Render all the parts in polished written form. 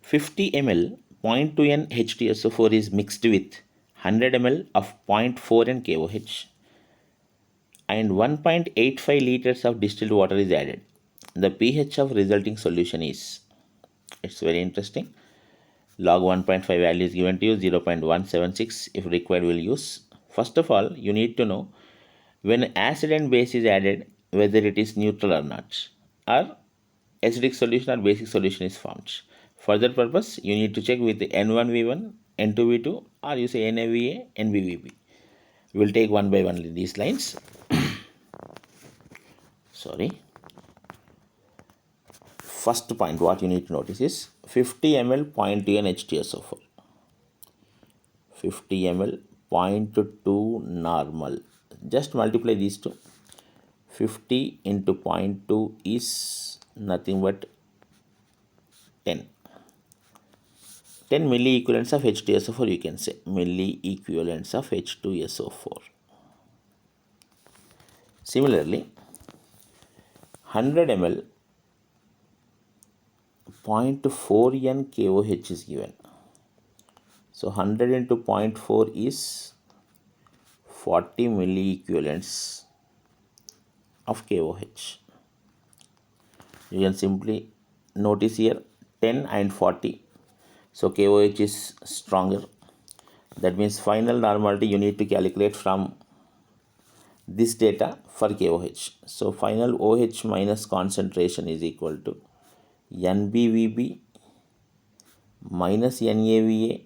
50 ml 0.2 N H2SO4 is mixed with 100 ml of 0.4 N KOH and 1.85 liters of distilled water is added. The pH of resulting solution is, it's very interesting, log 1.5 value is given to you, 0.176. If required, we'll use. First of all, you need to know when acid and base is added, whether it is neutral or not, or acidic solution or basic solution is formed. For that purpose, you need to check with N1V1, N2V2, or you say NAVA, NBVB. We'll take one by one these lines. Sorry. First point, what you need to notice is 50 ml 0.2 N H2SO4. 50 ml 0.2 normal. Just multiply these two. 50 into 0.2 is nothing but 10. 10 milli equivalents of H2SO4, you can say. Milli equivalents of H2SO4. Similarly, 100 ml 0.4 N KOH is given. So 100 into 0.4 is 40 milli equivalents of KOH. You can simply notice here 10 and 40. So KOH is stronger. That means final normality you need to calculate from this data for KOH. So final OH minus concentration is equal to NBVB minus NAVA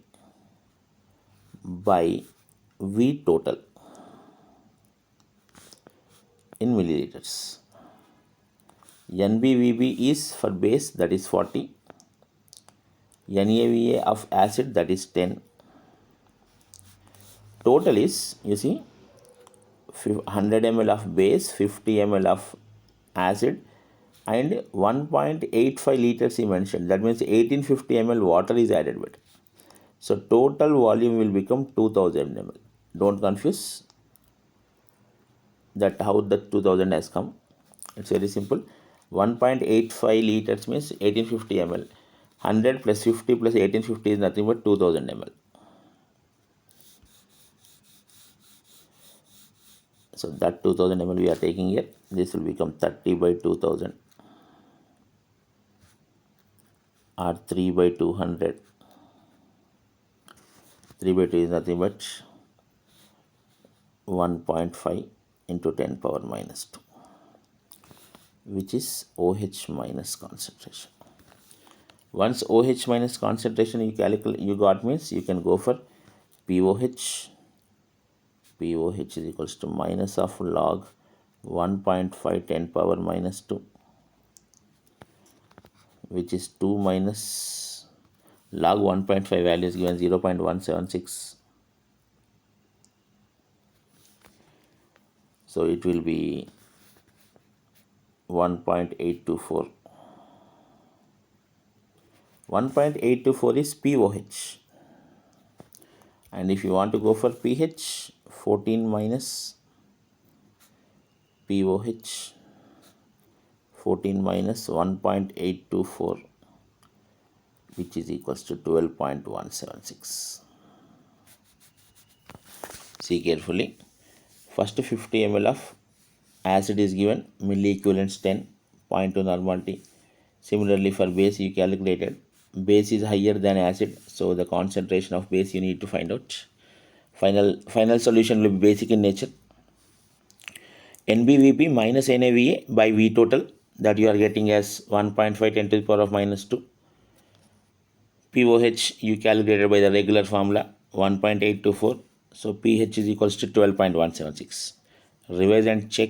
by V total in milliliters. NBVB is for base, that is 40. NAVA of acid, that is 10. Total is, you see, 100 ml of base, 50 ml of acid, and 1.85 liters he mentioned. That means 1850 ml water is added with. So total volume will become 2000 ml. Don't confuse that how the 2000 has come. It's very simple. 1.85 liters means 1850 ml. 100 plus 50 plus 1850 is nothing but 2000 ml. So that 2000 ml we are taking here. This will become 30 by 2000 or 3 by 200. 3 by 2 is nothing but 1.5 into 10 power minus 2, which is OH minus concentration. Once OH minus concentration you calculate, you got, means you can go for POH. POH is equals to minus of log 1.5 10 power minus 2, which is 2 minus log 1.5 value is given 0.176. So it will be 1.824. 1.824 is POH. And if you want to go for pH, 14 minus POH, 14 minus 1.824, which is equals to 12.176. See carefully. First 50 ml of acid is given, milli equivalents 10, 0.2 normality. Similarly for base you calculated, base is higher than acid, so the concentration of base you need to find out. Final solution will be basic in nature. NBVB minus NAVA by V total, that you are getting as 1.5 10 to the power of minus 2. POH you calculated by the regular formula 1.824. So pH is equals to 12.176. Revise and check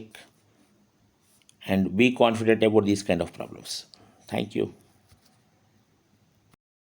and be confident about these kind of problems. Thank you.